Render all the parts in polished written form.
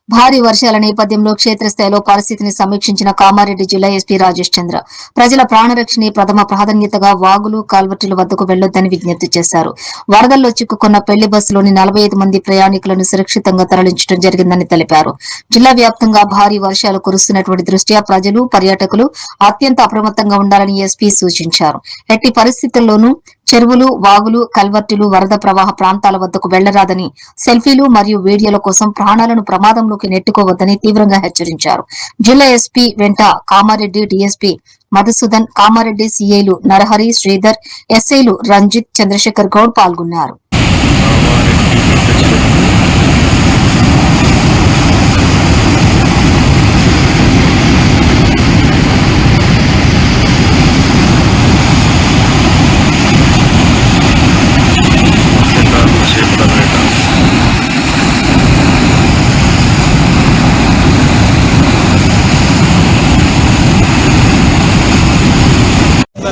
భారీ వర్షాల నేపథ్యంలో క్షేత్రస్థాయిలో పరిస్థితిని సమీక్షించిన కామారెడ్డి జిల్లా ఎస్పీ రాజేష్ చంద్ర ప్రజల ప్రాణరక్షణే ప్రథమ ప్రాధాన్యతగా వాగులు కాల్వట్టుల వద్దకు వెళ్లొద్దని విజ్ఞప్తి చేశారు. వరదల్లో చిక్కుకున్న పెళ్లి బస్సులోని 45 మంది ప్రయాణికులను సురక్షితంగా తరలించడం జరిగిందని తెలిపారు. జిల్లా వ్యాప్తంగా భారీ వర్షాలు కురుస్తున్నటువంటి దృష్ట్యా ప్రజలు పర్యాటకులు అత్యంత అప్రమత్తంగా ఉండాలని ఎస్పీ సూచించారు. ఎట్టి పరిస్థితుల్లోనూ చెరువులు వాగులు కల్వర్టులు వరద ప్రవాహ ప్రాంతాల వద్దకు వెళ్లరాదని సెల్ఫీలు మరియు వీడియోల కోసం ప్రాణాలను ప్రమాదంలోకి నెట్టుకోవద్దని తీవ్రంగా హెచ్చరించారు. జిల్లా ఎస్పీ వెంట కామారెడ్డి డీఎస్పీ మధుసూదన్, కామారెడ్డి సీఐలు నరహరి, శ్రీధర్, ఎస్ఐలు రంజిత్, చంద్రశేఖర్ గౌడ్ పాల్గొన్నారు.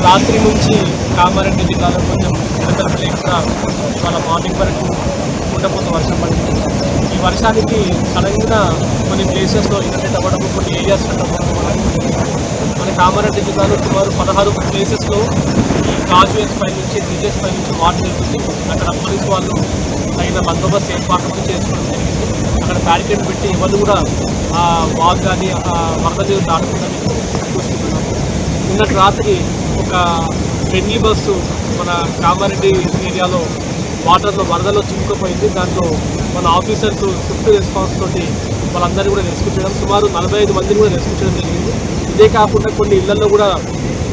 రాత్రి నుంచి కామారెడ్డి జిల్లాలో కొంచెం నిరంతరం కూడా ఇవాళ మార్నింగ్ వరకు ఉండబోతు వర్షం పడింది. ఈ వర్షానికి సడన్గా కొన్ని ప్లేసెస్లో ఇంటర్నెట్ అవ్వడం, కొన్ని ఏరియాస్ అవ్వడం మన కామారెడ్డి జిల్లాలో సుమారు 16 ప్లేసెస్లో ఈ కాజ్వేస్ పై నుంచి బ్రిడ్జెస్ పై నుంచి వాటర్ వెళ్తుంది. అక్కడ పోలీసు వాళ్ళు తగిన బందోబస్తు ఏర్పాట్లు చేసుకోవడం జరిగింది. అక్కడ బ్యారికేడ్ పెట్టి ఎవరు కూడా ఆ వాగ్ కానీ వరద నీరు దాటుతుందని చూసుకుంటున్నాము. నిన్నటి రాత్రి ఒక పెళ్లి బస్సు మన కామారెడ్డి ఏరియాలో వాటర్లో వరదలో చిక్కుకుపోయింది. దాంట్లో మన ఆఫీసర్స్ స్విఫ్ట్ రెస్పాన్స్ తోటి వాళ్ళందరినీ కూడా రెస్క్యూ చేయడం, సుమారు 45 మందిని కూడా రెస్క్యూ చేయడం జరిగింది. ఇదే కాకుండా కొన్ని ఇళ్లలో కూడా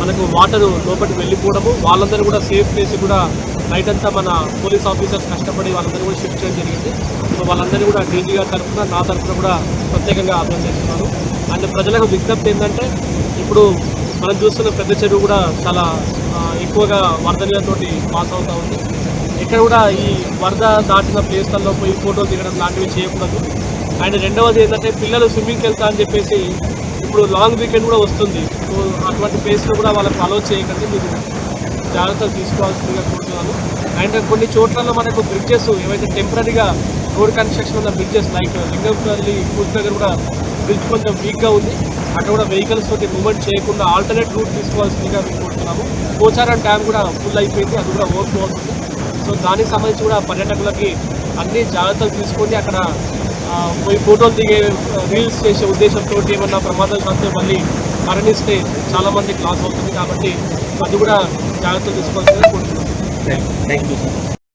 మనకు వాటర్ లోపలికి వెళ్ళిపోవడము, వాళ్ళందరూ కూడా సేఫ్ ప్లేస్ కూడా నైట్ అంతా మన పోలీస్ ఆఫీసర్స్ కష్టపడి వాళ్ళందరూ కూడా షిఫ్ట్ చేయడం జరిగింది. సో వాళ్ళందరినీ కూడా డీజీ గారి తరఫున నా తరఫున కూడా ప్రత్యేకంగా అభినందిస్తున్నాను. అండ్ ప్రజలకు విజ్ఞప్తి ఏంటంటే, ఇప్పుడు మనం చూస్తున్న పెద్ద చెరువు కూడా చాలా ఎక్కువగా వరద నీళ్ళతోటి పాస్ అవుతూ ఉంది. ఇక్కడ కూడా ఈ వరద దాటిన ప్లేస్లలో పోయి ఫోటోలు దిగడం లాంటివి చేయకూడదు. అండ్ రెండవది ఏంటంటే, పిల్లలు స్విమ్మింగ్కి వెళ్తా అని చెప్పేసి ఇప్పుడు లాంగ్ వీకెండ్ కూడా వస్తుంది. సో అటువంటి ప్లేస్లో కూడా వాళ్ళకి అలో చేయకండి, మీరు జాగ్రత్తలు తీసుకోవాల్సిందిగా కోరుతున్నాను. అండ్ కొన్ని చోట్లలో మనకు బ్రిడ్జెస్ ఏవైతే టెంపరీగా రోడ్ కన్స్ట్రక్షన్ ఉన్న బ్రిడ్జెస్ లైక్ లింగంపల్లి కూర్చు దగ్గర కూడా బ్రిడ్జ్ కొంచెం వీక్గా ఉంది. అక్కడ కూడా వెహికల్స్ తోటి మూవ్మెంట్ చేయకుండా ఆల్టర్నేట్ రూట్ తీసుకోవాల్సిందిగా మేము కోరుతున్నాము. పోచారం డ్యామ్ కూడా ఫుల్ అయిపోయింది, అది కూడా ఓవర్ఫ్లో అవుతుంది. సో దానికి సంబంధించి కూడా పర్యాటకులకి అన్ని జాగ్రత్తలు తీసుకొని అక్కడ పోయి ఫోటోలు దిగే రీల్స్ చేసే ఉద్దేశంతో ఏమన్నా ప్రమాదాలు వస్తే మళ్ళీ మరణిస్తే చాలామంది లాస్ అవుతుంది. కాబట్టి అది కూడా జాగ్రత్తలు తీసుకోవాల్సిందిగా కోరుతున్నాము.